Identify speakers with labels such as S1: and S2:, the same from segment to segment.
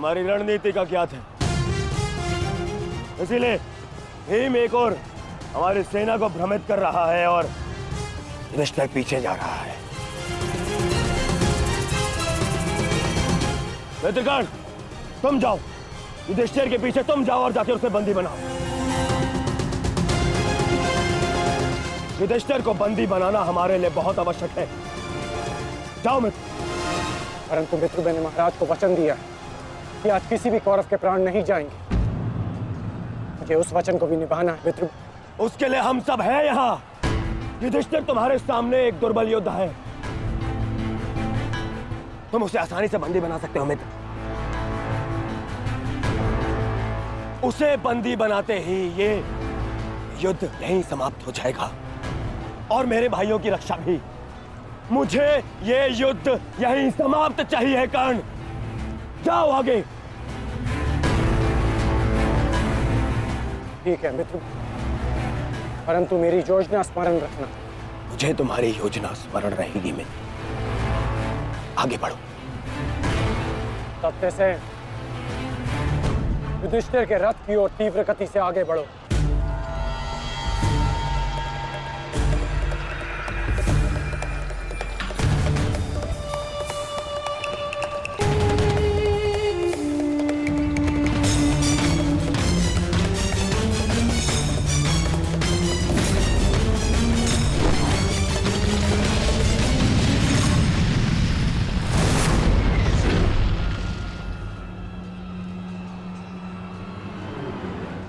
S1: हमारी रणनीति का क्या था? इसीलिए भीम एक और हमारी सेना को भ्रमित कर रहा है और युधिष्ठिर पीछे जा रहा है। मित्रगण, तुम जाओ, युधिष्ठिर के पीछे तुम जाओ और जाके उसे बंदी बनाओ। युधिष्ठिर को बंदी बनाना हमारे लिए बहुत आवश्यक है। जाओ मित्र।
S2: परंतु मित्र, मैंने महाराज को वचन दिया कि आज किसी भी कौरव के प्राण नहीं जाएंगे। मुझे उस वचन को भी निभाना है मित्र।
S1: उसके लिए हम सब हैं यहाँ। युधिष्ठिर तुम्हारे सामने एक दुर्बल योद्धा है। तुम उसे आसानी से बंदी बना सकते हो मित्र। उसे बंदी बनाते ही ये युद्ध यहीं समाप्त हो जाएगा और मेरे भाइयों की रक्षा भी। मुझे ये युद्ध यहीं समाप्त चाहिए। कर्ण, जाओ आगे।
S2: ठीक है मित्र, परंतु मेरी योजना स्मरण रखना।
S1: मुझे तुम्हारी योजना स्मरण रहेगी मित्र। आगे बढ़ो।
S2: तब से युधिष्ठिर के रथ की ओर तीव्र गति से आगे बढ़ो।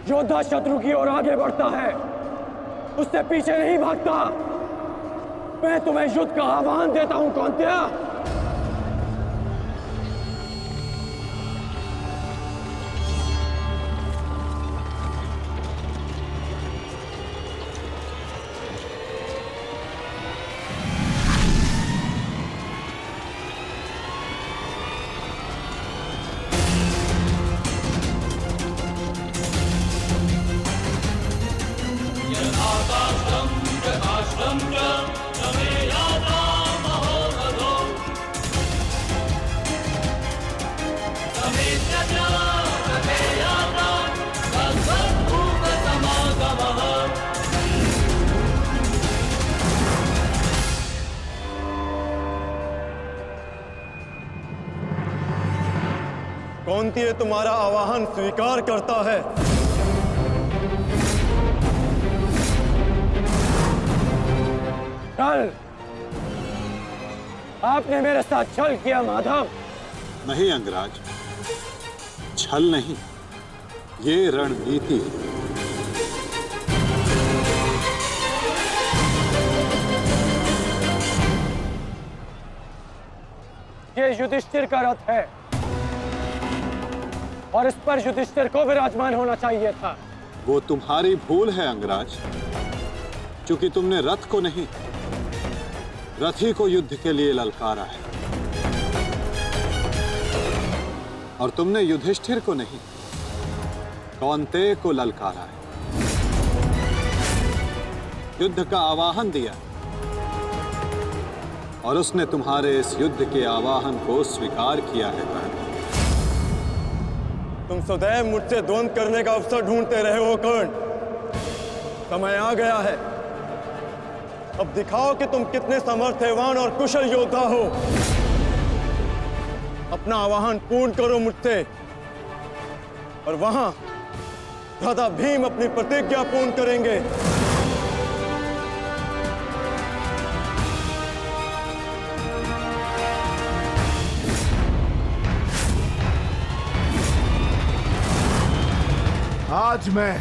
S2: योद्धा शत्रु की ओर आगे बढ़ता है, उससे पीछे नहीं भागता। मैं तुम्हें युद्ध का आह्वान देता हूं कौन्तेय।
S3: कौन्तेय तुम्हारा आवाहन स्वीकार करता है।
S2: कल आपने मेरे साथ छल किया माधव।
S4: नहीं अंगराज, छल नहीं, ये रणनीति है।
S2: ये युधिष्ठिर का रथ है और इस पर युधिष्ठिर को विराजमान होना चाहिए था।
S4: वो तुम्हारी भूल है अंगराज, क्योंकि तुमने रथ को नहीं, रथी को युद्ध के लिए ललकारा है। और तुमने युधिष्ठिर को नहीं, कौन्तेय को ललकारा है, युद्ध का आवाहन दिया और उसने तुम्हारे इस युद्ध के आवाहन को स्वीकार किया है। कर्ण,
S3: तुम सदैव मुझसे द्वंद्व करने का अवसर ढूंढते रहे हो कर्ण। समय आ गया है, अब दिखाओ कि तुम कितने समर्थवान और कुशल योद्धा हो। अपना आवाहन पूर्ण करो मुझसे और वहां दादा भीम अपनी प्रतिज्ञा पूर्ण करेंगे।
S5: आज मैं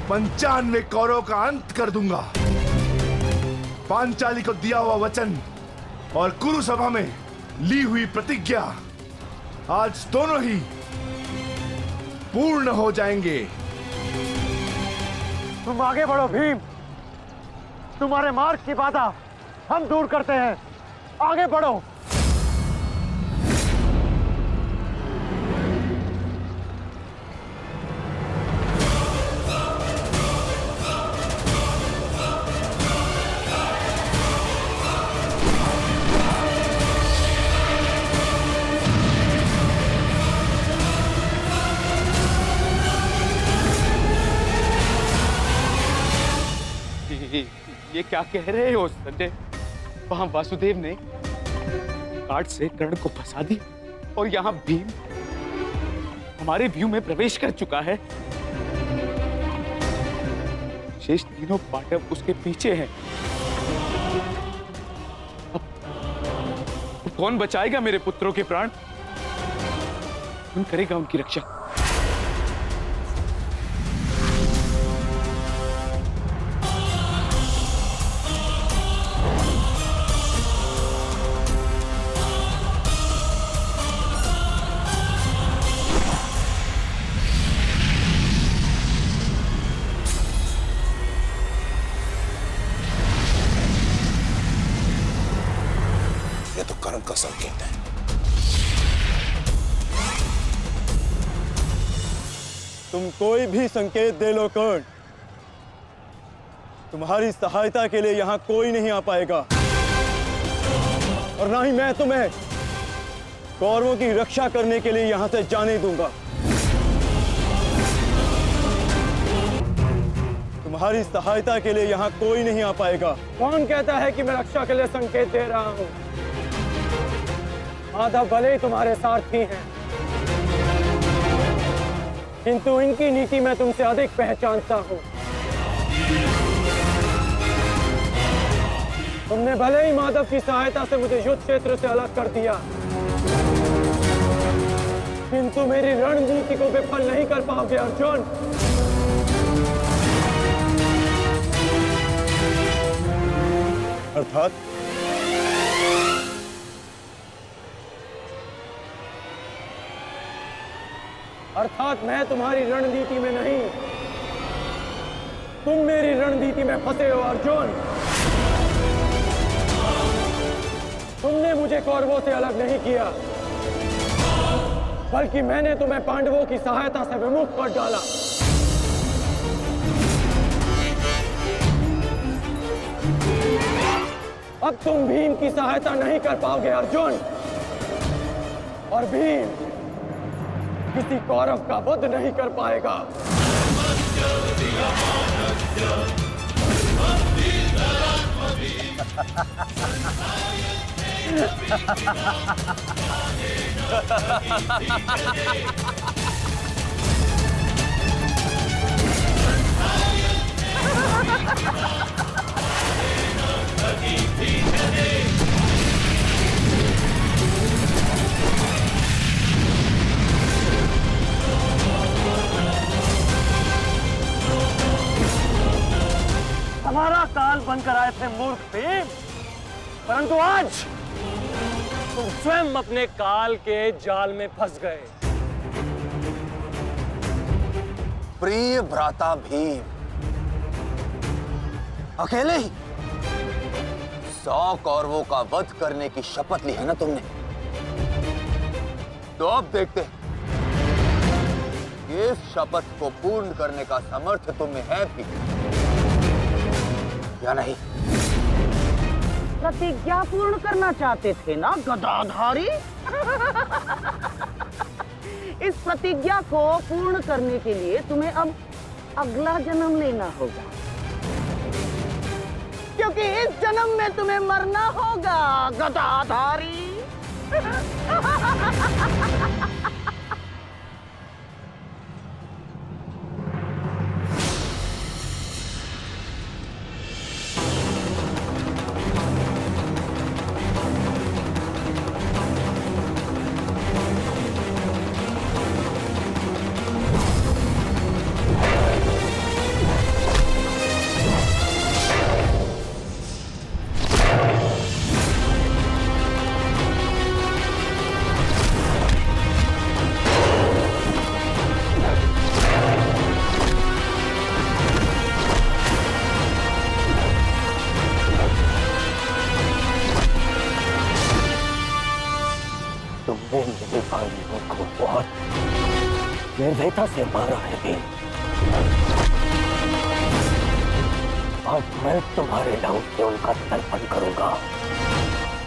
S5: 95 कौरवों का अंत कर दूंगा। पांचाली को दिया हुआ वचन और कुरु सभा में ली हुई प्रतिज्ञा आज दोनों ही पूर्ण हो जाएंगे।
S2: तुम आगे बढ़ो भीम, तुम्हारे मार्ग की बाधा हम दूर करते हैं। आगे बढ़ो।
S6: क्या कह रहे हो संजय? वहां वासुदेव ने कार्ड से कर्ण को फंसा दिया और यहाँ भीम हमारे व्यू में प्रवेश कर चुका है। शेष तीनों पांडव उसके पीछे हैं। अब कौन बचाएगा मेरे पुत्रों के प्राण? कौन करेगा उनकी रक्षा?
S7: ये तो कर्ण का संकेत है।
S3: तुम कोई भी संकेत दे लो कर्ण, तुम्हारी सहायता के लिए यहां कोई नहीं आ पाएगा, और ना ही मैं तुम्हें कौरवों की रक्षा करने के लिए यहां से जाने दूंगा। तुम्हारी सहायता के लिए यहां कोई नहीं आ पाएगा।
S2: कौन कहता है कि मैं रक्षा के लिए संकेत दे रहा हूं? माधव भले ही तुम्हारे सारथी हैं, किंतु इनकी नीति मैं तुमसे अधिक पहचानता हूं। तुमने भले ही माधव की सहायता से मुझे युद्ध क्षेत्र से अलग कर दिया, किंतु मेरी रणनीति को विफल नहीं कर पाओगे अर्जुन। अर्थात मैं तुम्हारी रणनीति में नहीं, तुम मेरी रणनीति में फंसे हो अर्जुन। तुमने मुझे कौरवों से अलग नहीं किया, बल्कि मैंने तुम्हें पांडवों की सहायता से विमुख कर डाला। अब तुम भीम की सहायता नहीं कर पाओगे अर्जुन, और भीम किसी कौरव का वध नहीं कर पाएगा।
S1: हमारा काल बनकर आए थे मूर्ख भीम, परंतु आज तुम स्वयं अपने काल के जाल में फंस गए।
S7: प्रिय भ्राता भीम, अकेले ही 100 कौरवों का वध करने की शपथ ली है ना तुमने? तो अब देखते हैं इस शपथ को पूर्ण करने का सामर्थ्य तुम्हें है भी या नहीं।
S8: प्रतिज्ञा पूर्ण करना चाहते थे ना गदाधारी? इस प्रतिज्ञा को पूर्ण करने के लिए तुम्हें अब अगला जन्म लेना होगा, क्योंकि इस जन्म में तुम्हें मरना होगा गदाधारी।
S1: तुमने मेरे भाइयों को बहुत निर्दयता से मारा है भीम। आज मैं तुम्हारे नाम से उनका तर्पण करूंगा।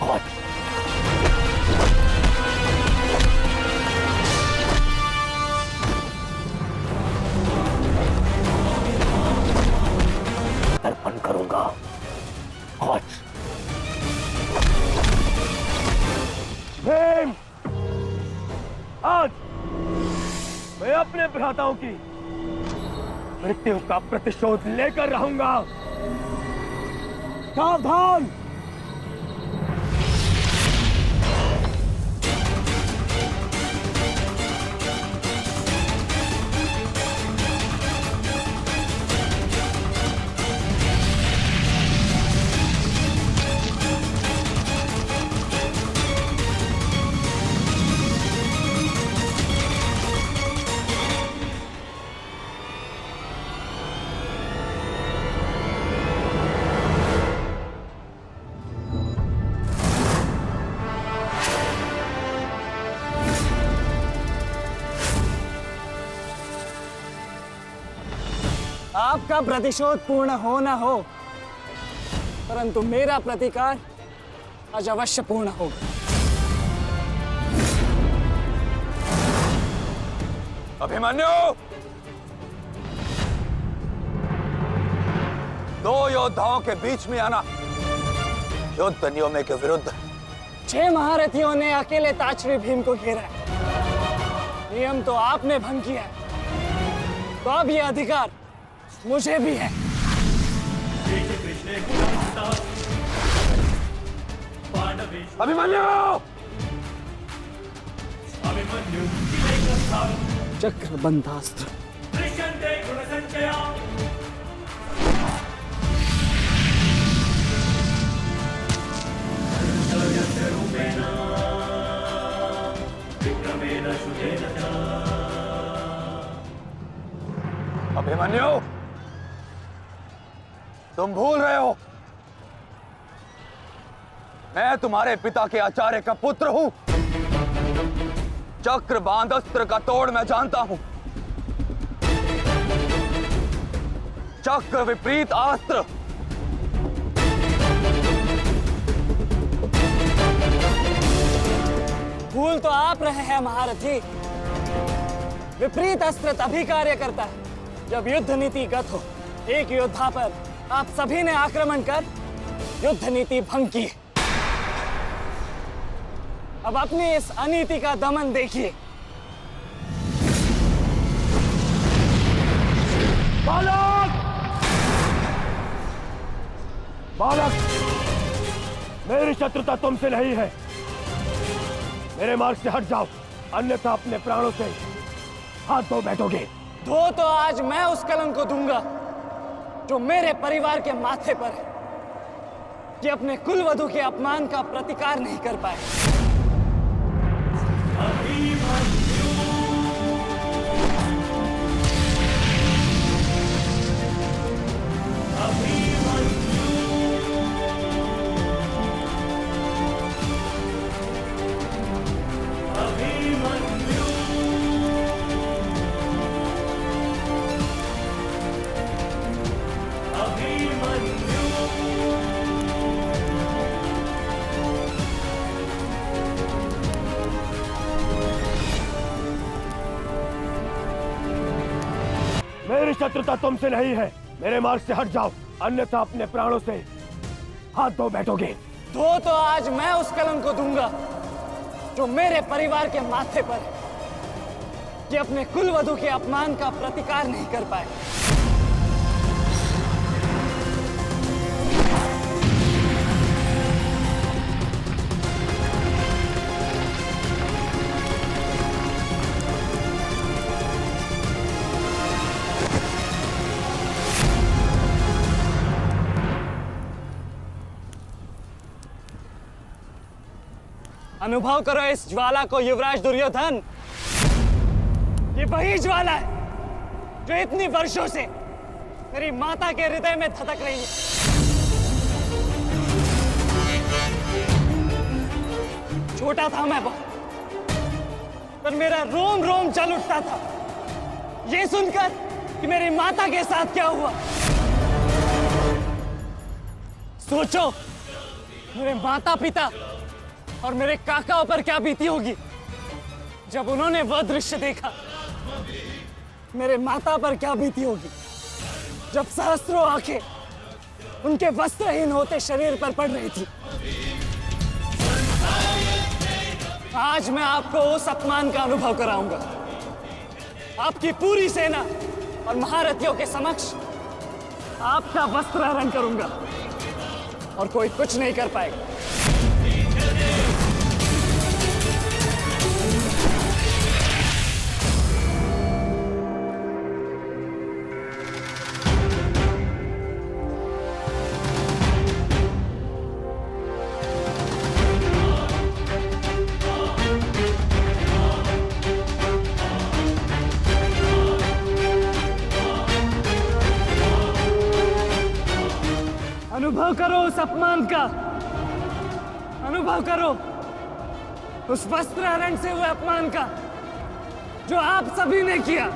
S1: और तर्पण करूंगा आज मैं अपने भ्राताओं की मृत्यु का प्रतिशोध लेकर रहूंगा। सावधान!
S2: आपका प्रतिशोध पूर्ण हो ना हो, परंतु मेरा प्रतिकार आज अवश्य पूर्ण होगा।
S7: अभिमन्यु, दो योद्धाओं के बीच में आना युद्ध नियमों के विरुद्ध।
S2: 6 महारथियों ने अकेले ताचरी भीम को घेरा है। नियम तो आपने भंग किया है, तो अब यह अधिकार मुझे भी है।
S7: अभिमन्यु!
S2: चक्रबंधास्त्र।
S7: अभिमन्यु, तुम भूल रहे हो मैं तुम्हारे पिता के आचार्य का पुत्र हूं। चक्रबांध अस्त्र का तोड़ मैं जानता हूं। चक्र विपरीत अस्त्र
S2: भूल तो आप रहे हैं महारथी। विपरीत अस्त्र तभी कार्य करता है जब युद्ध नीति गत हो। एक योद्धा पर आप सभी ने आक्रमण कर युद्ध नीति भंग की। अब अपनी इस अनीति का दमन देखिए।
S1: बालक! बालक! मेरी शत्रुता तुमसे नहीं है। मेरे मार्ग से हट जाओ, अन्यथा अपने प्राणों से हाथ धो बैठोगे।
S2: धो तो आज मैं उस कलंक को दूंगा जो मेरे परिवार के माथे पर है, कि अपने कुलवधु के अपमान का प्रतिकार नहीं कर पाए।
S1: मेरी शत्रुता तुमसे नहीं है। मेरे मार्ग से हट जाओ, अन्यथा अपने प्राणों से हाथ धो बैठोगे।
S2: धो तो आज मैं उस कलंक को दूंगा जो मेरे परिवार के माथे पर है, कि अपने कुलवधु के अपमान का प्रतिकार नहीं कर पाए। अनुभव करो इस ज्वाला को युवराज दुर्योधन। ये वही ज्वाला है जो इतनी वर्षों से मेरी माता के हृदय में धधक रही है। छोटा था मैं बहुत, पर मेरा रोम रोम जल उठता था ये सुनकर कि मेरी माता के साथ क्या हुआ। सोचो, मेरे माता पिता और मेरे काकाओं पर क्या बीती होगी जब उन्होंने वह दृश्य देखा। मेरे माता पर क्या बीती होगी जब सहस्त्रों आंखें उनके वस्त्रहीन होते शरीर पर पड़ रही थी। आज मैं आपको उस अपमान का अनुभव कराऊंगा। आपकी पूरी सेना और महारथियों के समक्ष आपका वस्त्राहरण करूंगा और कोई कुछ नहीं कर पाएगा। अनुभव करो उस अपमान का, अनुभव करो उस वस्त्राहरण से हुए अपमान का जो आप सभी ने किया।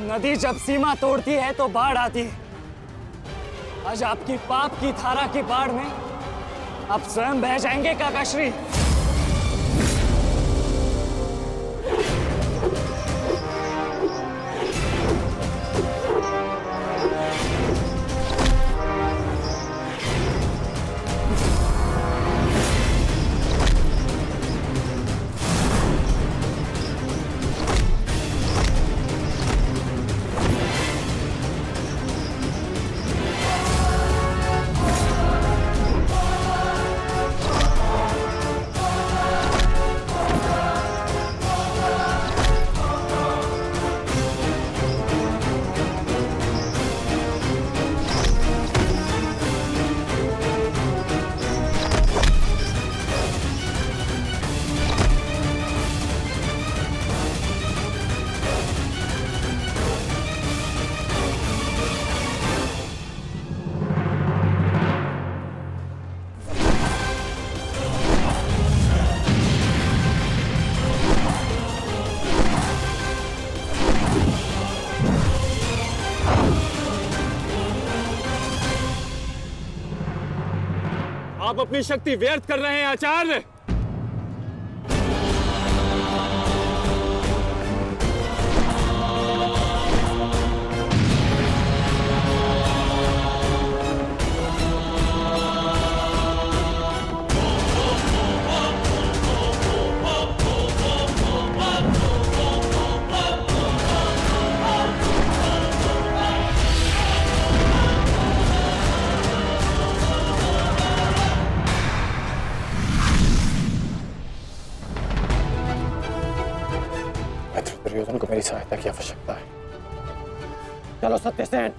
S2: नदी जब सीमा तोड़ती है तो बाढ़ आती है। आज आपकी पाप की धारा की बाढ़ में आप स्वयं बह जाएंगे काकाश्री।
S6: आप अपनी शक्ति व्यर्थ कर रहे हैं आचार्य।
S1: दुर्योधन को मेरी सहायता की आवश्यकता है। चलो सत्यसेन।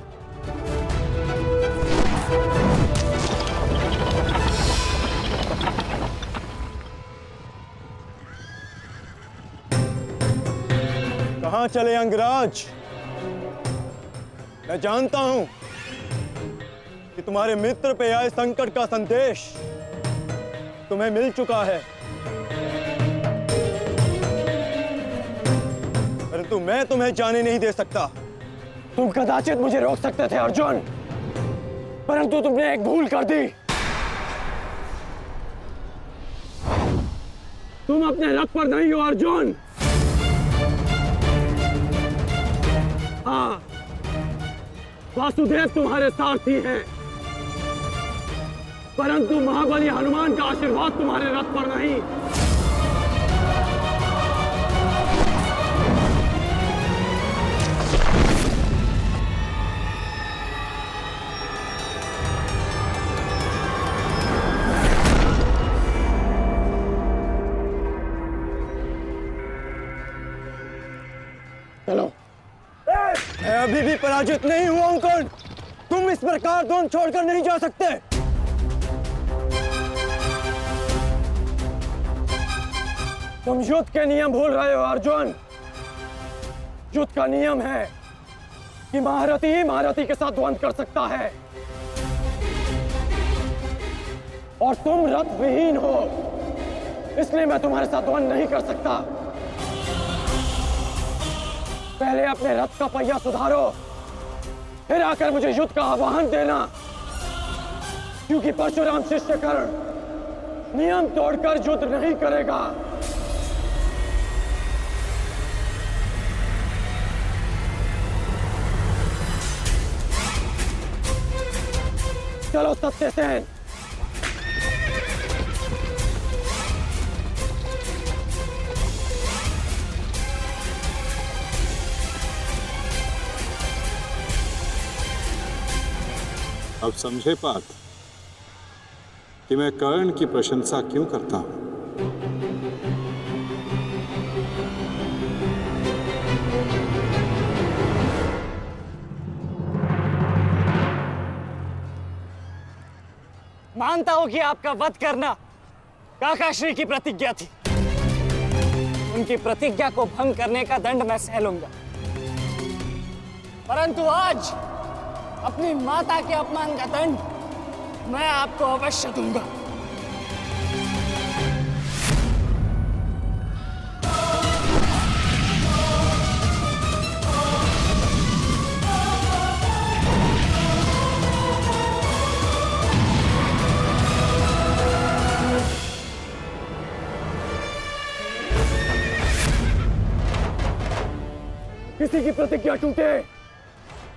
S3: कहां चले अंगराज? मैं जानता हूं कि तुम्हारे मित्र पे आए संकट का संदेश तुम्हें मिल चुका है, परंतु मैं तुम्हें जाने नहीं दे सकता।
S1: तुम कदाचित मुझे रोक सकते थे अर्जुन, परंतु तुमने एक भूल कर दी। तुम अपने रथ पर नहीं हो अर्जुन। हाँ, वासुदेव तुम्हारे सारथी हैं, परंतु महाबली हनुमान का आशीर्वाद तुम्हारे रथ पर नहीं। चलो।
S3: मैं अभी भी पराजित नहीं हुआ हूं कर्ण। तुम इस प्रकार द्रोण छोड़कर नहीं जा सकते।
S1: तुम युद्ध के नियम भूल रहे हो अर्जुन। युद्ध का नियम है कि महारथी ही महारथी के साथ द्वंद्व कर सकता है, और तुम रथ विहीन हो, इसलिए मैं तुम्हारे साथ द्वंद्व नहीं कर सकता। पहले अपने रथ का पहिया सुधारो, फिर आकर मुझे युद्ध का आह्वान देना, क्योंकि परशुराम शिष्य कर्ण नियम तोड़कर युद्ध नहीं करेगा। चलो सत्यसेन।
S4: अब समझे पार्थ कि मैं कर्ण की प्रशंसा क्यों करता हूं।
S2: मानता हूं कि आपका वध करना काकाश्री की प्रतिज्ञा थी। उनकी प्रतिज्ञा को भंग करने का दंड मैं सह लूंगा, परंतु आज अपनी माता के अपमान का दंड मैं आपको अवश्य दूंगा।
S1: किसी की प्रतिज्ञा टूटे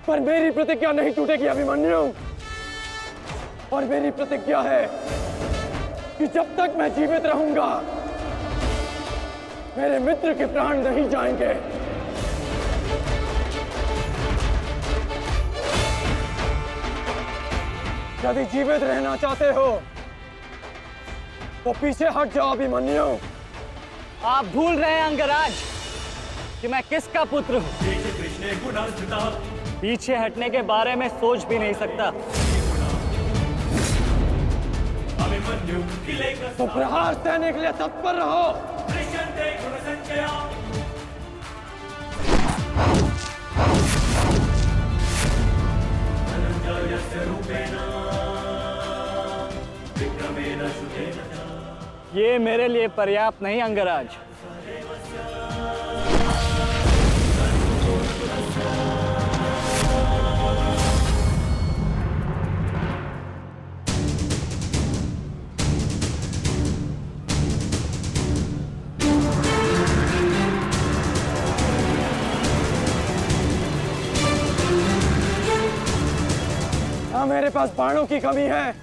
S1: पर मेरी प्रतिज्ञा नहीं टूटेगी अभिमन्यु। और मेरी प्रतिज्ञा है कि जब तक मैं जीवित रहूंगा मेरे मित्र के प्राण नहीं जाएंगे। यदि जीवित रहना चाहते हो तो पीछे हट जाओ अभिमन्यु।
S2: आप भूल रहे हैं अंगराज कि मैं किसका पुत्र हूं। पीछे हटने के बारे में सोच भी नहीं सकता।
S1: तो प्रहार सहने के लिए तत्पर रहो।
S2: ये मेरे लिए पर्याप्त नहीं अंगराज।
S1: ना मेरे पास बाणों की कमी है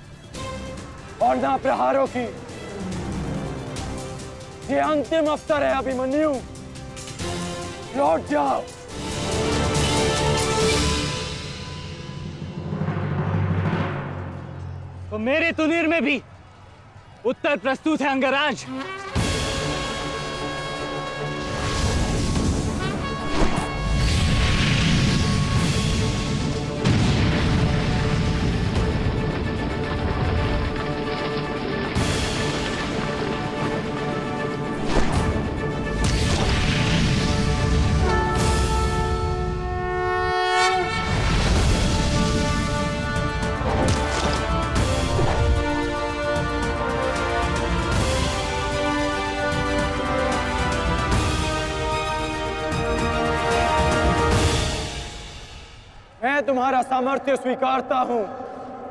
S1: और ना प्रहारों की। ये अंतिम अवसर है अभिमन्यु, लौट जाओ।
S2: तो मेरे तुनीर में भी उत्तर प्रस्तुत है अंगराज।
S1: मैं तुम्हारा सामर्थ्य स्वीकारता हूं।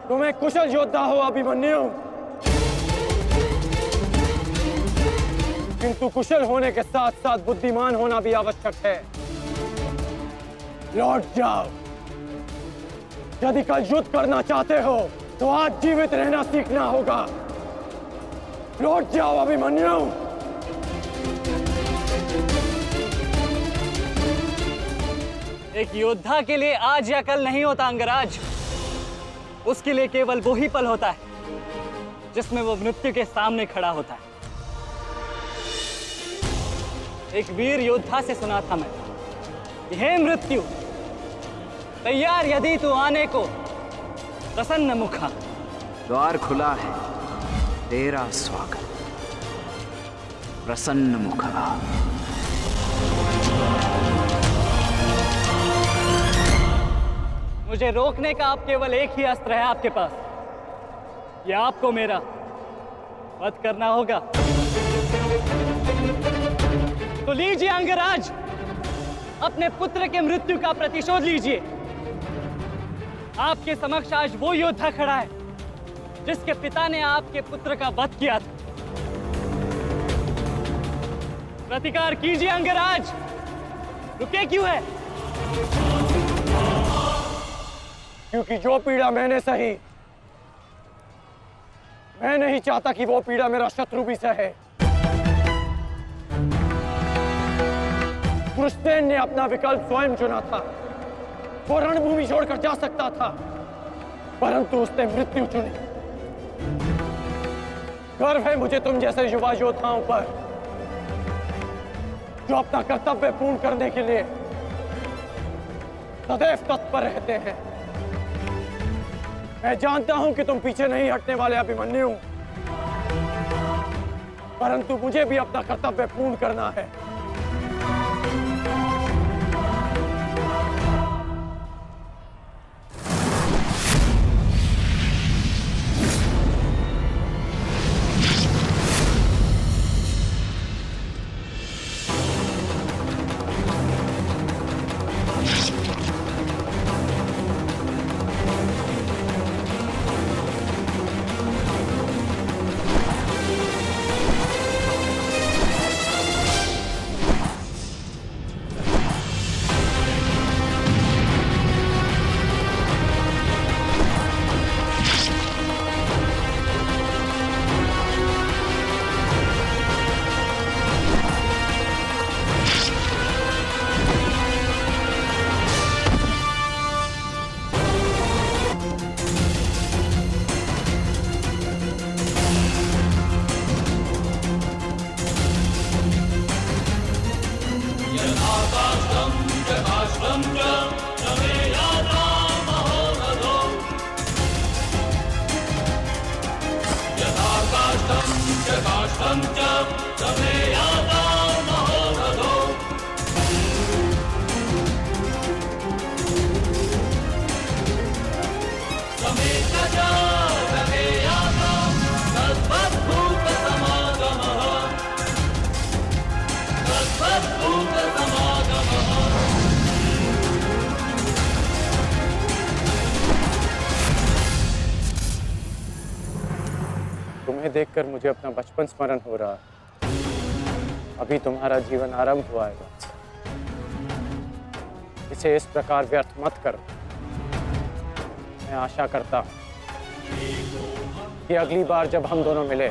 S1: तुम्हें कुशल योद्धा हो अभिमन्यु, किंतु कुशल होने के साथ साथ बुद्धिमान होना भी आवश्यक है। लौट जाओ। यदि कल युद्ध करना चाहते हो तो आज जीवित रहना सीखना होगा। लौट जाओ अभिमन्यु।
S2: एक योद्धा के लिए आज या कल नहीं होता अंगराज। उसके लिए केवल वो ही पल होता है जिसमें वो मृत्यु के सामने खड़ा होता है। एक वीर योद्धा से सुना था मैं, हे मृत्यु, तैयार यदि तू आने को प्रसन्न मुखा।
S9: द्वार खुला है, तेरा स्वागत प्रसन्न मुखा।
S2: मुझे रोकने का अब केवल एक ही अस्त्र है आपके पास। ये आपको मेरा वध करना होगा। तो लीजिए अंगराज, अपने पुत्र के मृत्यु का प्रतिशोध लीजिए। आपके समक्ष आज वो योद्धा खड़ा है जिसके पिता ने आपके पुत्र का वध किया था। प्रतिकार कीजिए अंगराज, रुके क्यों है?
S1: क्योंकि जो पीड़ा मैंने सही, मैं नहीं चाहता कि वो पीड़ा मेरा शत्रु भी सहे। कृष्ण ने अपना विकल्प स्वयं चुना था। वो रणभूमि छोड़कर जा सकता था, परंतु उसने मृत्यु चुनी। गर्व है मुझे तुम जैसे युवा योद्धाओं पर, जो अपना कर्तव्य पूर्ण करने के लिए सदैव तत्पर रहते हैं। मैं जानता हूं कि तुम पीछे नहीं हटने वाले अभिमन्यु, परंतु मुझे भी अपना कर्तव्य पूर्ण करना है। तुम्हें देखकर मुझे अपना बचपन स्मरण हो रहा है। अभी तुम्हारा जीवन आरंभ हुआ है, इसे इस प्रकार व्यर्थ मत करो। मैं आशा करता हूं कि अगली बार जब हम दोनों मिले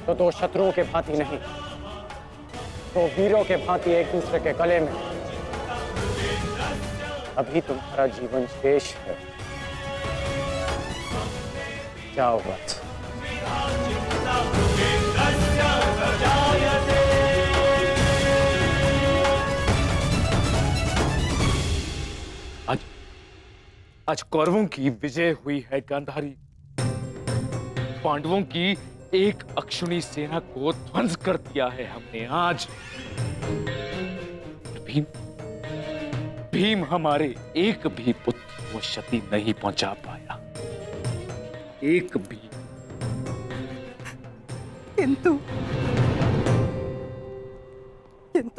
S1: तो दो शत्रुओं के भांति नहीं, दो वीरों के भांति एक दूसरे के गले में। अभी तुम्हारा जीवन शेष है, जाओ बस।
S6: आज कौरवों की विजय हुई है गांधारी। पांडवों की एक अक्षुणी सेना को ध्वंस कर दिया है हमने आज। भीम हमारे एक भी पुत्र को क्षति नहीं पहुंचा पाया, एक भी।
S10: किंतु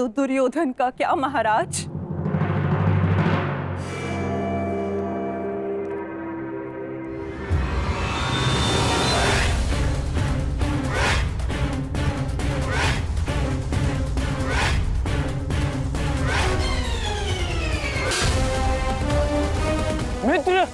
S10: दुर्योधन का क्या महाराज?
S1: मित्र,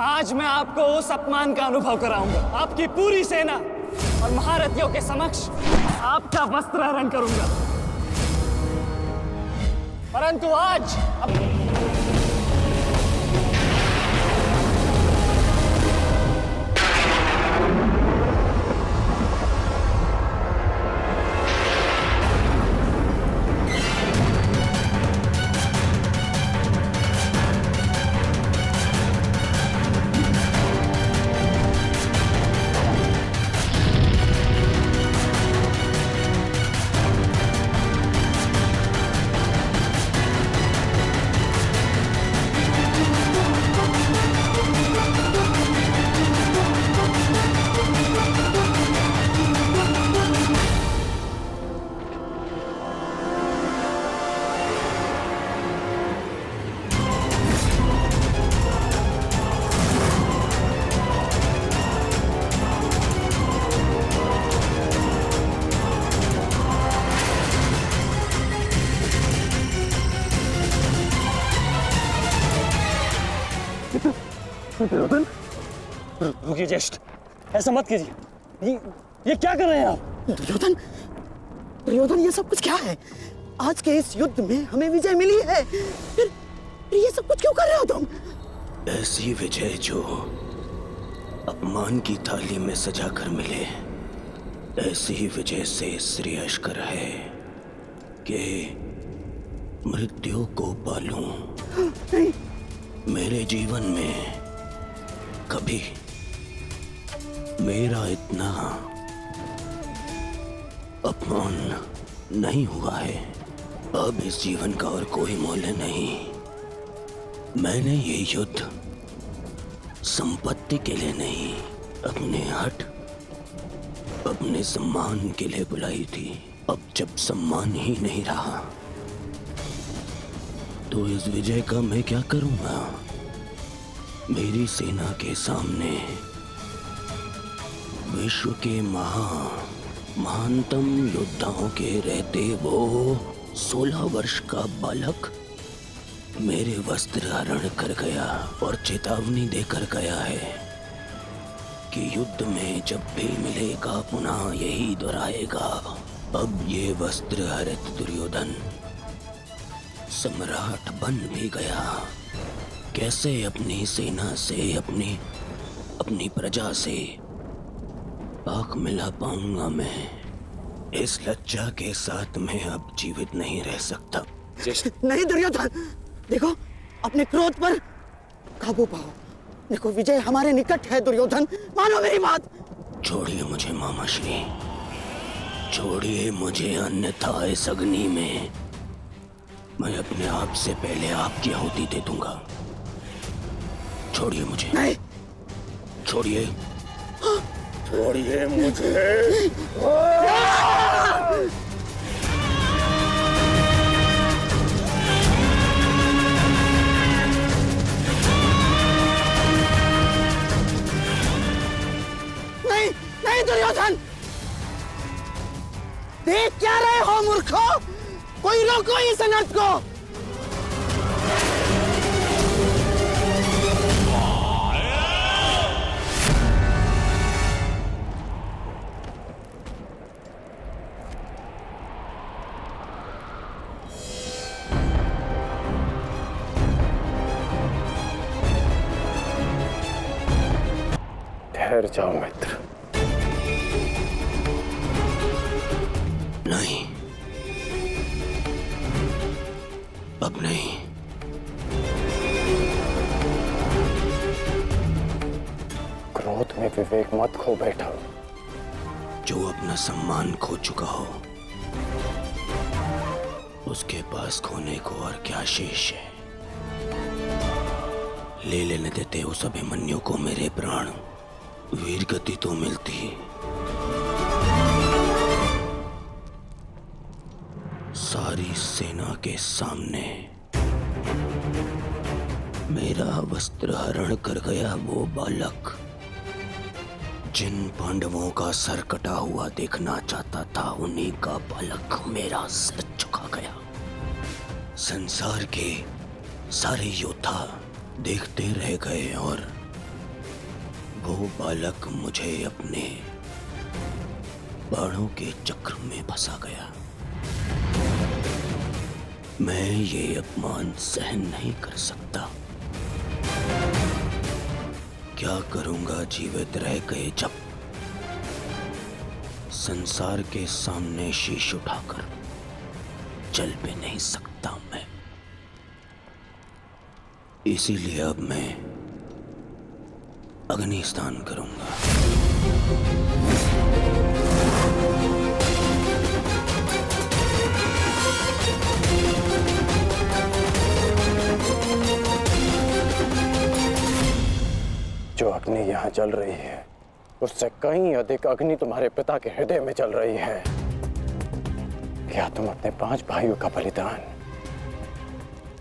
S2: आज मैं आपको उस अपमान का अनुभव कराऊंगा। आपकी पूरी सेना और महारथियों के समक्ष आपका वस्त्र हरण करूंगा। परंतु आज
S1: दुर्योधन, रुकिए ज्येष्ठ, ऐसा मत कीजिए। ये क्या कर रहे हैं आप?
S8: दुर्योधन, दुर्योधन ये सब कुछ क्या है? आज के इस युद्ध में हमें विजय मिली है, फिर ये सब कुछ क्यों कर रहे हो तुम?
S1: ऐसी विजय जो अपमान की थाली में सजा कर मिले, ऐसी विजय से श्रेयस्कर है कि मृत्यु को पालूं। मेरे जीवन में कभी मेरा इतना अपमान नहीं हुआ है। अब इस जीवन का और कोई मूल्य नहीं। मैंने ये युद्ध संपत्ति के लिए नहीं, अपने हट, अपने सम्मान के लिए बुलाई थी। अब जब सम्मान ही नहीं रहा तो इस विजय का मैं क्या करूंगा? मेरी सेना के सामने विश्व के महानतम योद्धाओं के रहते वो 16 वर्ष का बालक मेरे वस्त्र हरण कर गया और चेतावनी देकर गया है कि युद्ध में जब भी मिलेगा पुनः यही दोहराएगा। अब ये वस्त्र हरित दुर्योधन सम्राट बन भी गया। कैसे अपनी सेना से, अपनी प्रजा से आंख मिला पाऊंगा मैं? इस लज्जा के साथ मैं अब जीवित नहीं रह सकता।
S8: नहीं दुर्योधन, देखो अपने क्रोध पर काबू पाओ। देखो विजय हमारे निकट है दुर्योधन, मानो मेरी बात।
S1: छोड़िए मुझे मामाश्री, छोड़िए मुझे, अन्यथा इस अग्नि में मैं अपने आप से पहले आपकी आहुति दे दूंगा। छोड़िए मुझे।
S8: नहीं।
S1: छोड़िए, छोड़िए मुझे।
S8: नहीं, नहीं दुर्योधन, देख क्या रहे हो मूर्खों? कोई रोको इस अनर्थ को।
S1: ठहर जाओ मित्र। नहीं, अब नहीं।
S11: क्रोध में विवेक मत खो बैठा।
S1: जो अपना सम्मान खो चुका हो उसके पास खोने को और क्या शेष है? ले लेने देते उस अभिमन्यु को मेरे प्राण, वीर गति तो मिलती। सारी सेना के सामने मेरा वस्त्र हरण कर गया वो बालक, जिन पांडवों का सर कटा हुआ देखना चाहता था, उन्हीं का बालक मेरा सर झुका गया। संसार के सारे योद्धा देखते रह गए और वो बालक मुझे अपने बाणों के चक्र में फंसा गया। मैं ये अपमान सहन नहीं कर सकता। क्या करूंगा जीवित रह गए जब संसार के सामने शीश उठाकर चल भी नहीं सकता मैं। इसीलिए अब मैं अग्नि स्नान करूंगा।
S11: जो अग्नि यहाँ जल रही है उससे कहीं अधिक अग्नि तुम्हारे पिता के हृदय में जल रही है। क्या तुम अपने 5 भाइयों का बलिदान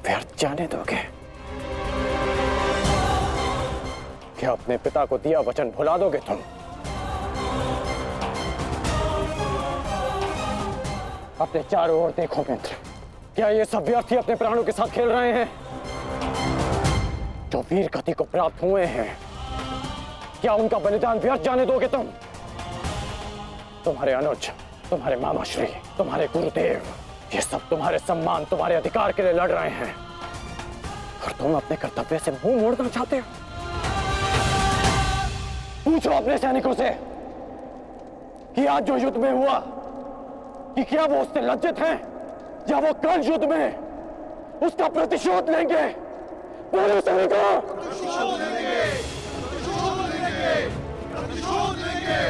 S11: व्यर्थ जाने दोगे? क्या अपने पिता को दिया वचन भुला दोगे तुम? अपने चारों ओर देखो मित्र, क्या ये सब व्यर्थी अपने प्राणों के साथ खेल रहे हैं? जो वीर गति को प्राप्त हुए हैं, क्या उनका बलिदान व्यर्थ जाने दोगे तुम? तुम्हारे अनुज, तुम्हारे मामाश्री, तुम्हारे गुरुदेव, ये सब तुम्हारे सम्मान, तुम्हारे अधिकार के लिए लड़ रहे हैं, और तुम अपने कर्तव्य से मुंह मोड़ना चाहते हो। पूछो अपने सैनिकों से कि आज जो युद्ध में हुआ, कि क्या वो उससे लज्जित हैं, या वो कल युद्ध में उसका प्रतिशोध लेंगे? बोलो सैनिकों! प्रतिशोध लेंगे, प्रतिशोध लेंगे, प्रतिशोध लेंगे।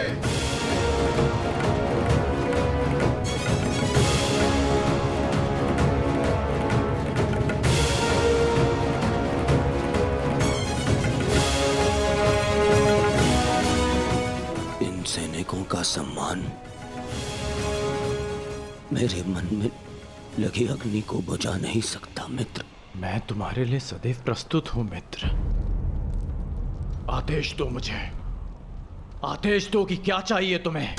S1: इन सैनिकों का सम्मान मेरे मन में लगी अग्नि को बुझा नहीं सकता मित्र।
S12: मैं तुम्हारे लिए सदैव प्रस्तुत हूं मित्र। आदेश दो मुझे, आदेश दो कि क्या चाहिए तुम्हें।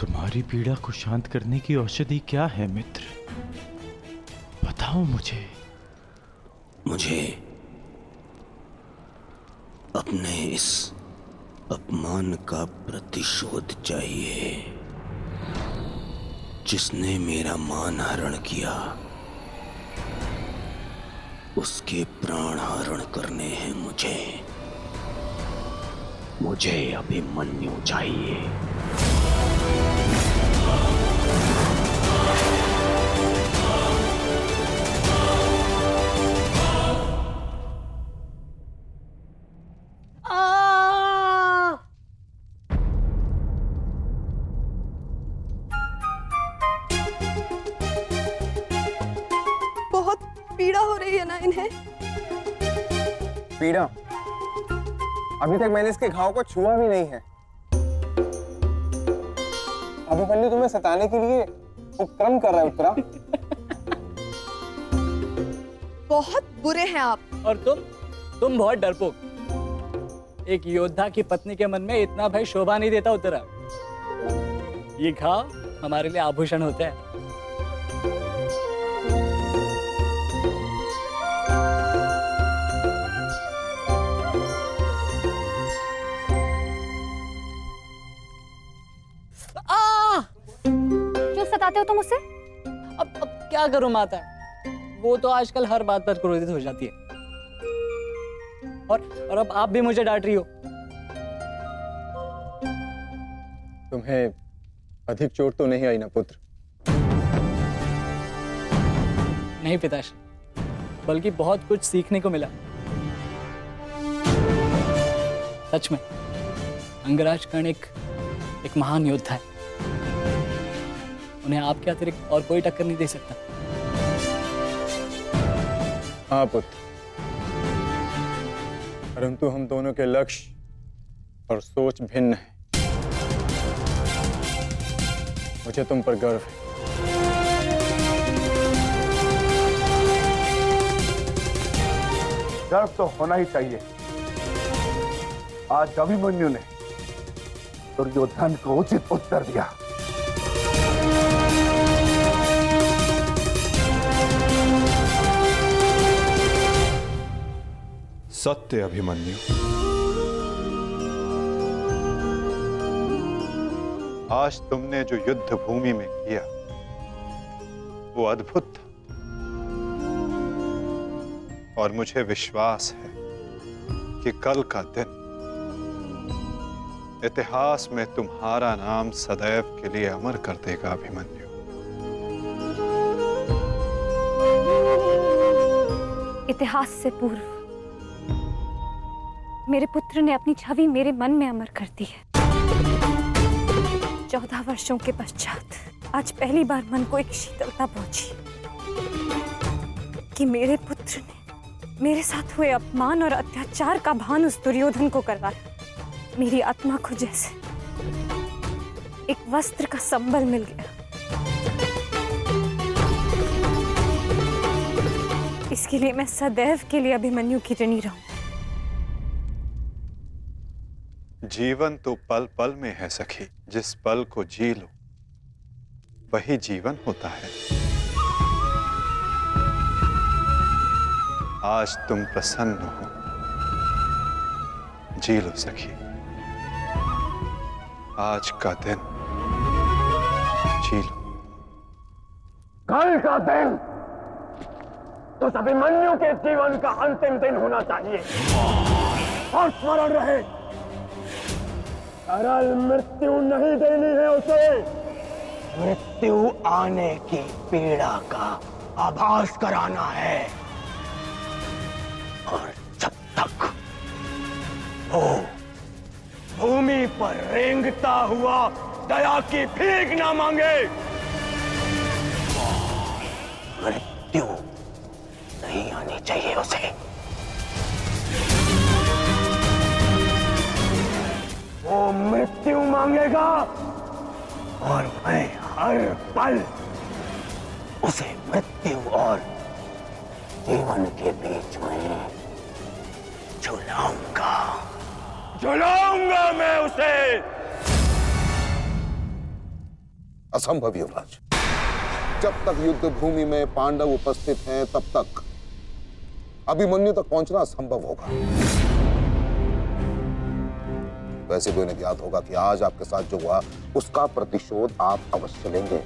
S12: तुम्हारी पीड़ा को शांत करने की औषधि क्या है मित्र? बताओ मुझे।
S1: मुझे अपने इस अपमान का प्रतिशोध चाहिए। जिसने मेरा मान हरण किया, उसके प्राण हरण करने हैं मुझे। मुझे अभिमन्यु चाहिए।
S10: पीड़ा हो रही है ना इन्हें?
S13: पीड़ा? अभी तक मैंने इसके घाव को छुआ भी नहीं है। अभिमन्यु तुम्हें सताने के लिए उपक्रम कर रहा है उत्तरा।
S10: बहुत बुरे हैं आप।
S2: और तुम बहुत डरपोक। एक योद्धा की पत्नी के मन में इतना भय शोभा नहीं देता उत्तरा। ये घाव हमारे लिए आभूषण होते हैं।
S14: क्यों सताते हो तुम उसे?
S2: अब क्या करूं माता, वो तो आजकल हर बात पर क्रोधित हो जाती है। और अब आप भी मुझे डांट रही हो।
S13: तुम्हें अधिक चोट तो नहीं आई ना पुत्र?
S2: नहीं पिताश्री, बल्कि बहुत कुछ सीखने को मिला। सच में अंगराज कर्ण एक महान योद्धा है। उन्हें आपके अतिरिक्त और कोई टक्कर नहीं दे सकता।
S13: हाँ पुत्र, परंतु हम दोनों के लक्ष्य और सोच भिन्न हैं। मुझे तुम पर गर्व है।
S5: गर्व तो होना ही चाहिए। आज अभिमन्यु ने दुर्योधन को उचित उत्तर दिया।
S3: सत्य अभिमन्यु, आज तुमने जो युद्ध भूमि में किया वो अद्भुत था, और मुझे विश्वास है कि कल का दिन इतिहास में तुम्हारा नाम सदैव के लिए अमर कर देगा अभिमन्यु।
S14: इतिहास से पूर्व मेरे पुत्र ने अपनी छवि मेरे मन में अमर कर दी है। 14 वर्षों के पश्चात आज पहली बार मन को एक शीतलता पहुंची कि मेरे पुत्र ने मेरे साथ हुए अपमान और अत्याचार का भान उस दुर्योधन को करवाया। मेरी आत्मा को जैसे एक वस्त्र का संबल मिल गया। इसके लिए मैं सदैव के लिए अभिमन्यु की ऋणी रहूं।
S3: जीवन तो पल पल में है सखी। जिस पल को जी लो वही जीवन होता है।
S4: आज तुम प्रसन्न हो, जी लो सखी, आज का दिन जी लो।
S1: कल का दिन तो अभिमन्यु के जीवन का अंतिम दिन होना चाहिए और स्मरण रहे, सरल मृत्यु नहीं देनी है उसे, मृत्यु आने की पीड़ा का आभास कराना है। और जब तक वो भूमि पर रेंगता हुआ दया की भीख ना मांगे, मृत्यु नहीं आनी चाहिए उसे। वो मृत्यु मांगेगा और मैं हर पल उसे मृत्यु और जीवन के बीच में झुलाऊंगा, झुलाऊंगा मैं उसे।
S15: असंभव युवराज, जब तक युद्ध भूमि में पांडव उपस्थित हैं तब तक अभिमन्यु तक पहुंचना असंभव होगा। वैसे भी उन्हें ज्ञात होगा कि आज आपके साथ जो हुआ उसका प्रतिशोध आप अवश्य लेंगे।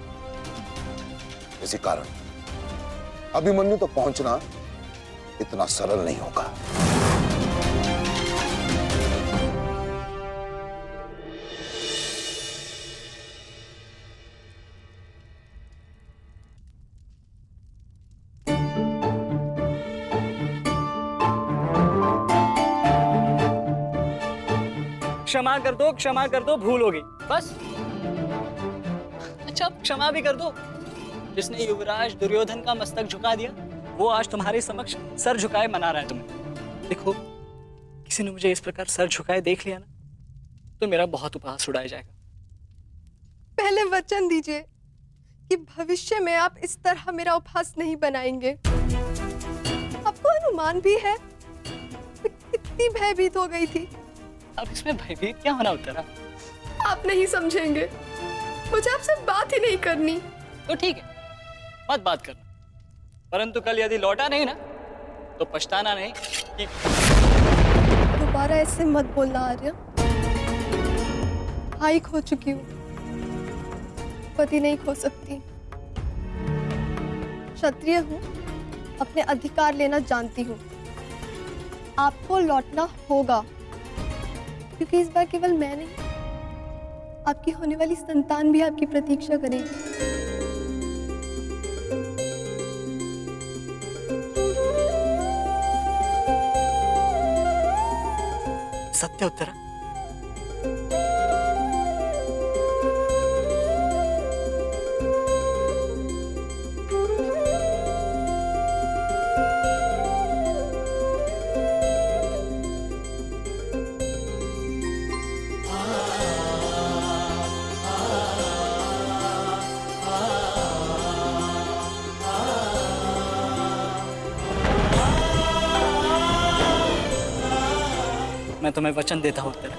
S15: इसी कारण अभिमन्यु तक पहुंचना इतना सरल नहीं होगा।
S2: क्षमा कर दो, भूल हो गई बस। अच्छा क्षमा भी कर दो। जिसने युवराज दुर्योधन का मस्तक झुका दिया वो आज तुम्हारे समक्ष सर झुकाए मना रहा है तुम्हें। देखो, किसी ने मुझे इस प्रकार सर झुकाए देख लिया ना तो मेरा बहुत उपहास उड़ाया जाएगा।
S10: पहले वचन दीजिए कि भविष्य में आप इस तरह मेरा उपहास नहीं बनाएंगे। आपको अनुमान भी है मैं कितनी भयभीत हो गई थी।
S2: अब इसमें भयभीत क्या होना उत्तरा?
S10: आप नहीं समझेंगे, मुझे आपसे बात ही नहीं करनी।
S2: तो ठीक है, मत बात करना, परंतु कल यदि लौटा नहीं ना तो पछताना नहीं कि...
S10: दोबारा ऐसे मत बोलना आर्य। भाई खो चुकी हूँ, पति नहीं खो सकती। क्षत्रिय हूँ, अपने अधिकार लेना जानती हूँ। आपको लौटना होगा क्योंकि इस बार केवल मैं नहीं, आपकी होने वाली संतान भी आपकी प्रतीक्षा करेगी।
S2: सत्य उत्तरा? मैं तुम्हें वचन देता हूं उत्तरा,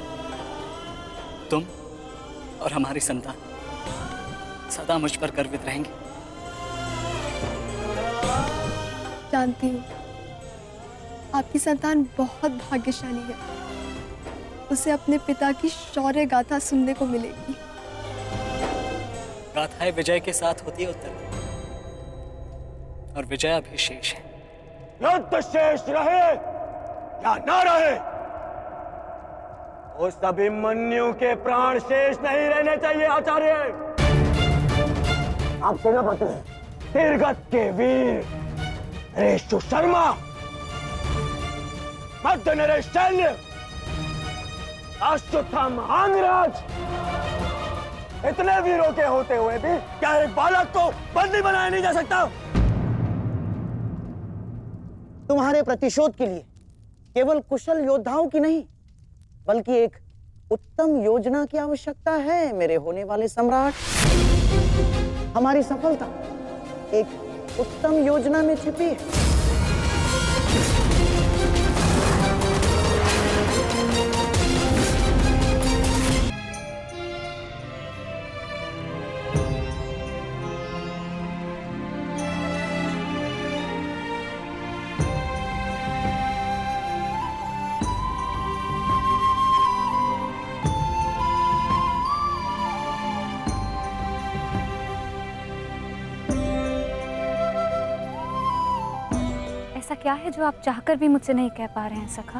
S2: तुम और हमारी संतान सदा मुझ पर गर्वित रहेंगे।
S10: जानती हूँ आपकी संतान बहुत भाग्यशाली है। उसे अपने पिता की शौर्य गाथा सुनने को मिलेगी।
S2: गाथाएं विजय के साथ होती है उत्तरा, और विजय अभी शेष है।
S1: युद्ध शेष रहे या ना रहे, उस अभिमन्यु के प्राण शेष नहीं रहने चाहिए आचार्य। आप सेनापति तीरगत के वीर रेशु शर्मा, मध्य नरेश शैल्य, अश्वत्थामा अंगराज, इतने वीरों के होते हुए भी क्या एक बालक को बंदी बनाया नहीं जा सकता?
S8: तुम्हारे प्रतिशोध के लिए केवल कुशल योद्धाओं की नहीं बल्कि एक उत्तम योजना की आवश्यकता है मेरे होने वाले सम्राट। हमारी सफलता एक उत्तम योजना में छिपी है।
S14: क्या है जो आप चाहकर भी मुझसे नहीं कह पा रहे हैं सखा?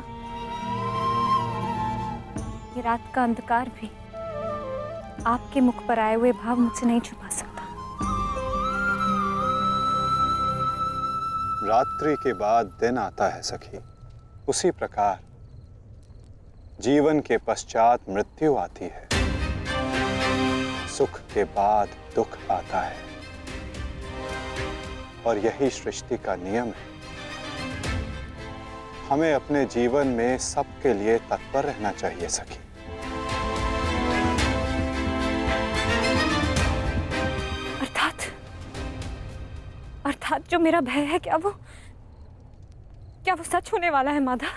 S14: ये रात का अंधकार भी आपके मुख पर आए हुए भाव मुझसे नहीं छुपा सकता।
S4: रात्रि के बाद दिन आता है सखी, उसी प्रकार जीवन के पश्चात मृत्यु आती है। सुख के बाद दुख आता है और यही सृष्टि का नियम है। हमें अपने जीवन में सबके लिए तत्पर रहना चाहिए सखी।
S14: अर्थात जो मेरा भय है, क्या वो सच होने वाला है माधव?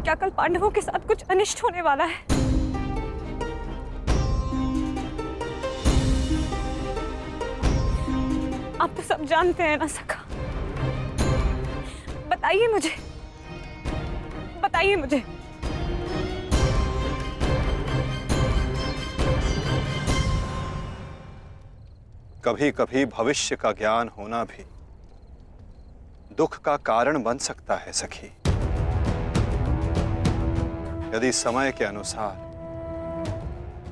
S14: क्या कल पांडवों के साथ कुछ अनिष्ट होने वाला है? आप तो सब जानते हैं ना सखा। बताइए मुझे, बताइए मुझे।
S4: कभी कभी भविष्य का ज्ञान होना भी दुख का कारण बन सकता है सखी। यदि समय के अनुसार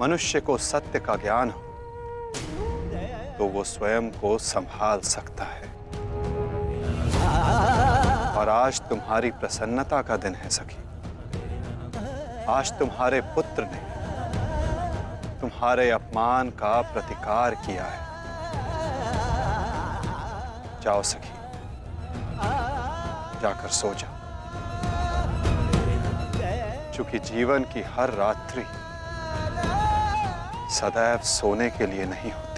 S4: मनुष्य को सत्य का ज्ञान हो तो वो स्वयं को संभाल सकता है। और आज तुम्हारी प्रसन्नता का दिन है सखी। आज तुम्हारे पुत्र ने तुम्हारे अपमान का प्रतिकार किया है। जाओ सखी, जाकर सो जाओ, क्योंकि जीवन की हर रात्रि सदैव सोने के लिए नहीं होती।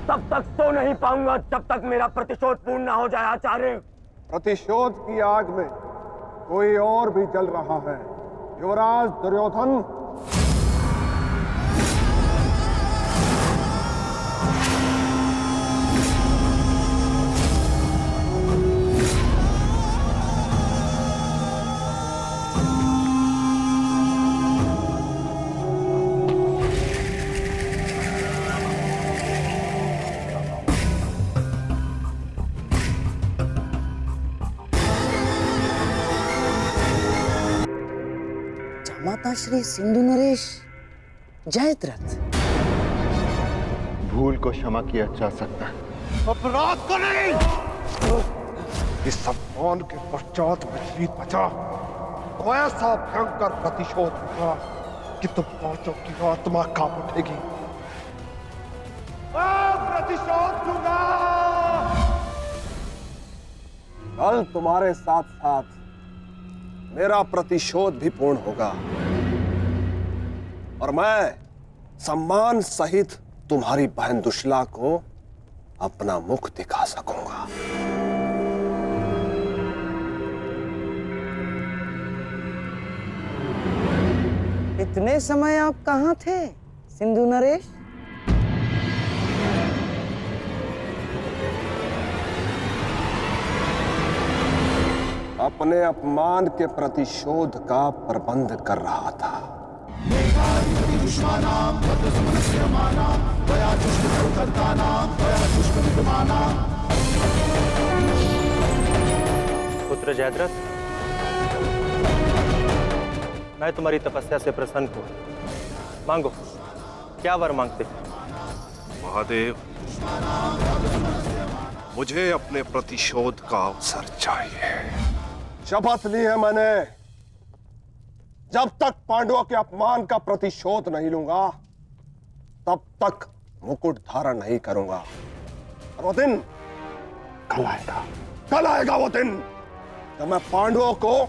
S1: तब तक सो नहीं पाऊंगा जब तक मेरा प्रतिशोध पूर्ण ना हो जाए आचार्य।
S15: प्रतिशोध की आग में कोई और भी जल रहा है। युवराज दुर्योधन,
S8: माता श्री सिंधु नरेश जयद्रथ।
S15: भूल को क्षमा किया जा सकता है, अपराध को नहीं। इस सम्मान के पश्चात में जीत बचा तो ऐसा भयंकर प्रतिशोध होगा कि तुम पांचों की आत्मा कांप उठेगी। प्रतिशोध दूंगा। कल तुम्हारे साथ साथ मेरा प्रतिशोध भी पूर्ण होगा और मैं सम्मान सहित तुम्हारी बहन दुशला को अपना मुख दिखा सकूंगा।
S8: इतने समय आप कहाँ थे सिंधु नरेश?
S15: अपने अपमान के प्रतिशोध का प्रबंध कर रहा था।
S1: पुत्र जयद्रथ, मैं तुम्हारी तपस्या से प्रसन्न हूं। मांगो, क्या वर मांगते?
S15: महादेव, मुझे अपने प्रतिशोध का अवसर चाहिए। शपथ ली है मैंने, जब तक पांडवों के अपमान का प्रतिशोध नहीं लूंगा तब तक मुकुट धारण नहीं करूंगा। और वो दिन कल आएगा वो दिन जब मैं पांडवों को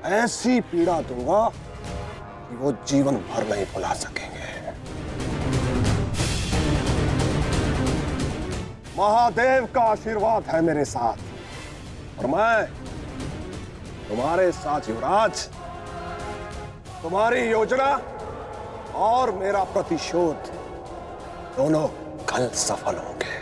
S15: ऐसी पीड़ा दूंगा कि वो जीवन भर नहीं भुला सकेंगे। महादेव का आशीर्वाद है मेरे साथ और मैं तुम्हारे साथ युवराज। तुम्हारी योजना और मेरा प्रतिशोध दोनों कल सफल होंगे।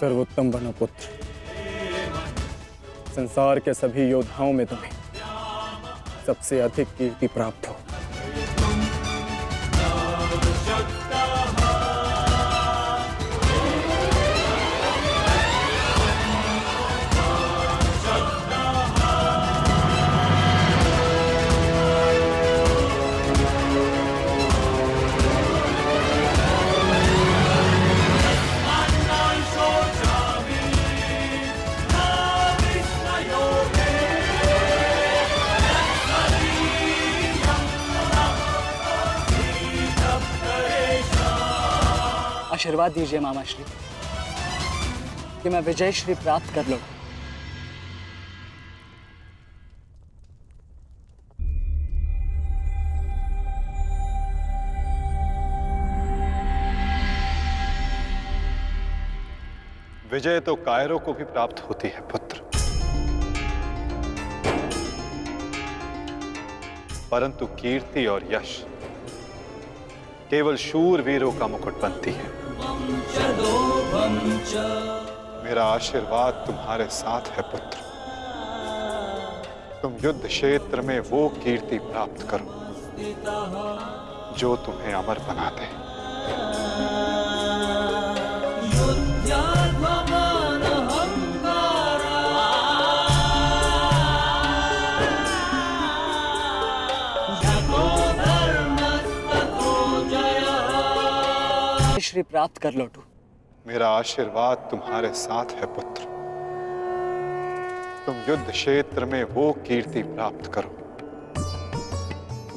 S11: सर्वोत्तम बनो पुत्र। संसार के सभी योद्धाओं में तुम्हें सबसे अधिक कीर्ति प्राप्त हो।
S2: आशीर्वाद दीजिए मामा श्री कि मैं विजय श्री प्राप्त कर लूं।
S4: विजय तो कायरों को भी प्राप्त होती है पुत्र, परंतु कीर्ति और यश केवल शूरवीरों का मुकुट बनती है। मेरा आशीर्वाद तुम्हारे साथ है पुत्र। तुम युद्ध क्षेत्र में वो कीर्ति प्राप्त करो जो तुम्हें अमर बना दे।
S2: श्री प्राप्त कर लौटू।
S4: मेरा आशीर्वाद तुम्हारे साथ है पुत्र। तुम युद्ध क्षेत्र में वो कीर्ति प्राप्त करो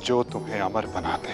S4: जो तुम्हें अमर बना दे।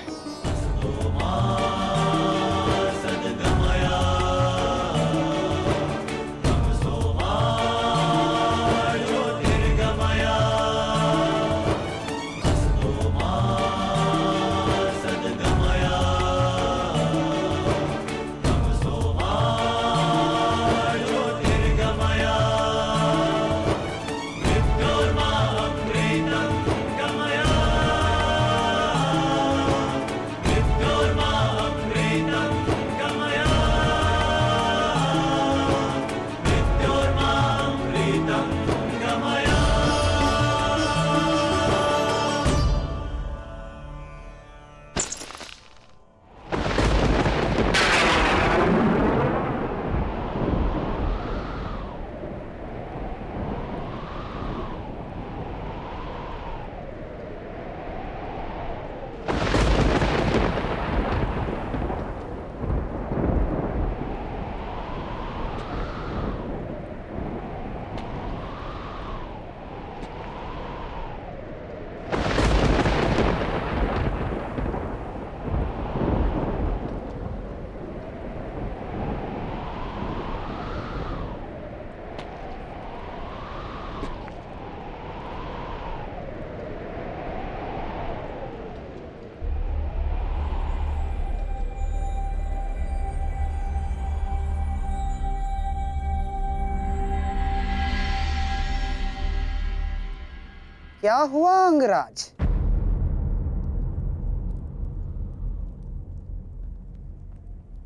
S8: क्या हुआ अंगराज?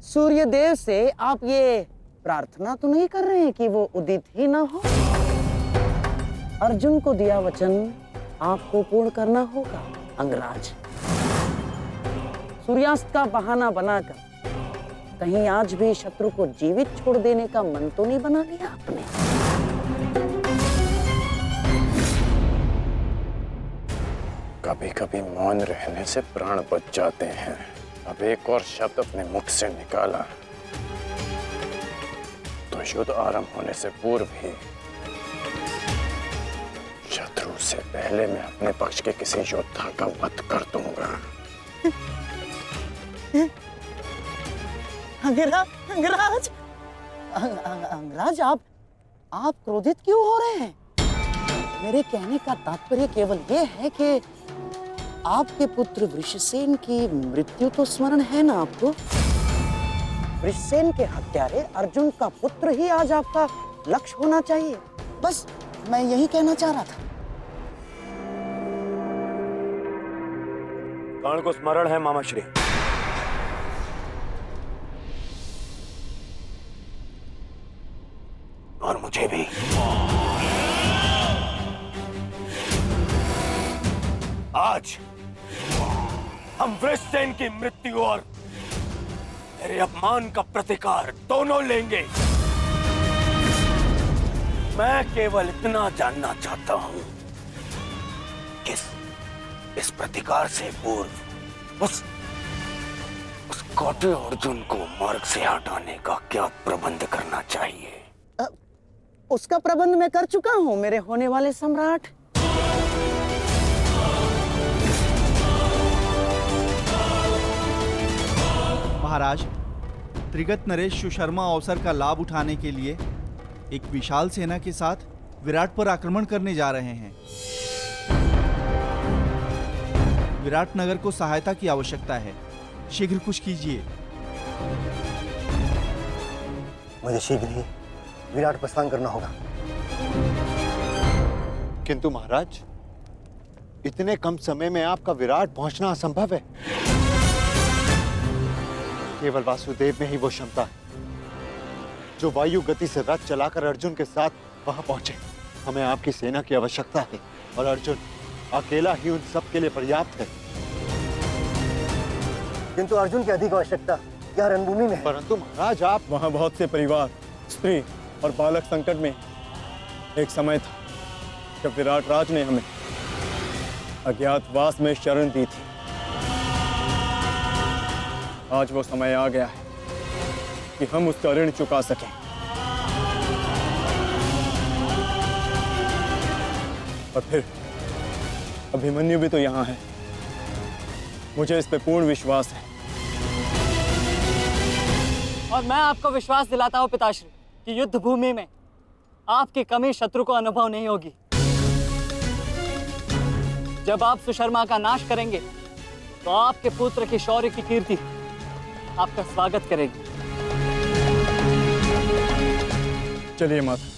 S8: सूर्यदेव से आप ये प्रार्थना तो नहीं कर रहे हैं कि वो उदित ही ना हो? अर्जुन को दिया वचन आपको पूर्ण करना होगा अंगराज। सूर्यास्त का बहाना बनाकर कहीं आज भी शत्रु को जीवित छोड़ देने का मन तो नहीं बना लिया आपने?
S11: कभी कभी मौन रहने से प्राण बच जाते हैं। अब एक और शब्द अपने मुख से निकाला तो युद्ध आरंभ होने से पूर्व ही शत्रु से पहले मैं अपने पक्ष के किसी योद्धा का वध कर दूंगा।
S8: अंगराज, अंगराज आप क्रोधित क्यों हो रहे हैं? मेरे कहने का तात्पर्य केवल ये है कि आपके पुत्र वृषसेन की मृत्यु तो स्मरण है ना आपको? वृषसेन के हत्यारे अर्जुन का पुत्र ही आज आपका लक्ष्य होना चाहिए। बस मैं यही कहना चाह रहा था।
S1: कर्ण को स्मरण है मामा श्री। और मुझे भी। आज हम वृषसेन की मृत्यु और मेरे अपमान का प्रतिकार दोनों लेंगे। मैं केवल इतना जानना चाहता हूं कि इस प्रतिकार से पूर्व उस कौटे अर्जुन को मार्ग से हटाने का क्या प्रबंध करना चाहिए?
S8: उसका प्रबंध मैं कर चुका हूं मेरे होने वाले सम्राट।
S16: महाराज, त्रिगत नरेश सुशर्मा अवसर का लाभ उठाने के लिए एक विशाल सेना के साथ विराट पर आक्रमण करने जा रहे हैं। विराट नगर को सहायता की आवश्यकता है। शीघ्र कुछ कीजिए।
S11: मुझे शीघ्र ही विराट प्रस्थान करना होगा।
S4: किंतु महाराज, इतने कम समय में आपका विराट पहुंचना असंभव है। केवल वासुदेव में ही वो क्षमता है जो वायु गति से रथ चलाकर अर्जुन के साथ वहां पहुंचे। हमें आपकी सेना की आवश्यकता है और अर्जुन अकेला ही उन सब के लिए पर्याप्त है।
S11: किंतु अर्जुन की अधिक आवश्यकता यह रणभूमि में है।
S4: परंतु महाराज, आप
S3: वहां बहुत से परिवार, स्त्री और बालक संकट में। एक समय था जब विराट राज ने हमें अज्ञातवास में शरण दी थी। आज वो समय आ गया है कि हम उसका ऋण चुका सकें। और फिर अभिमन्यु भी तो यहाँ है। मुझे इस पे पूर्ण विश्वास है।
S2: और मैं आपको विश्वास दिलाता हूँ पिताश्री कि युद्ध भूमि में आपकी कमी शत्रु को अनुभव नहीं होगी। जब आप सुशर्मा का नाश करेंगे तो आपके पुत्र की शौर्य की कीर्ति आपका स्वागत करेगी।
S3: चलिए माता।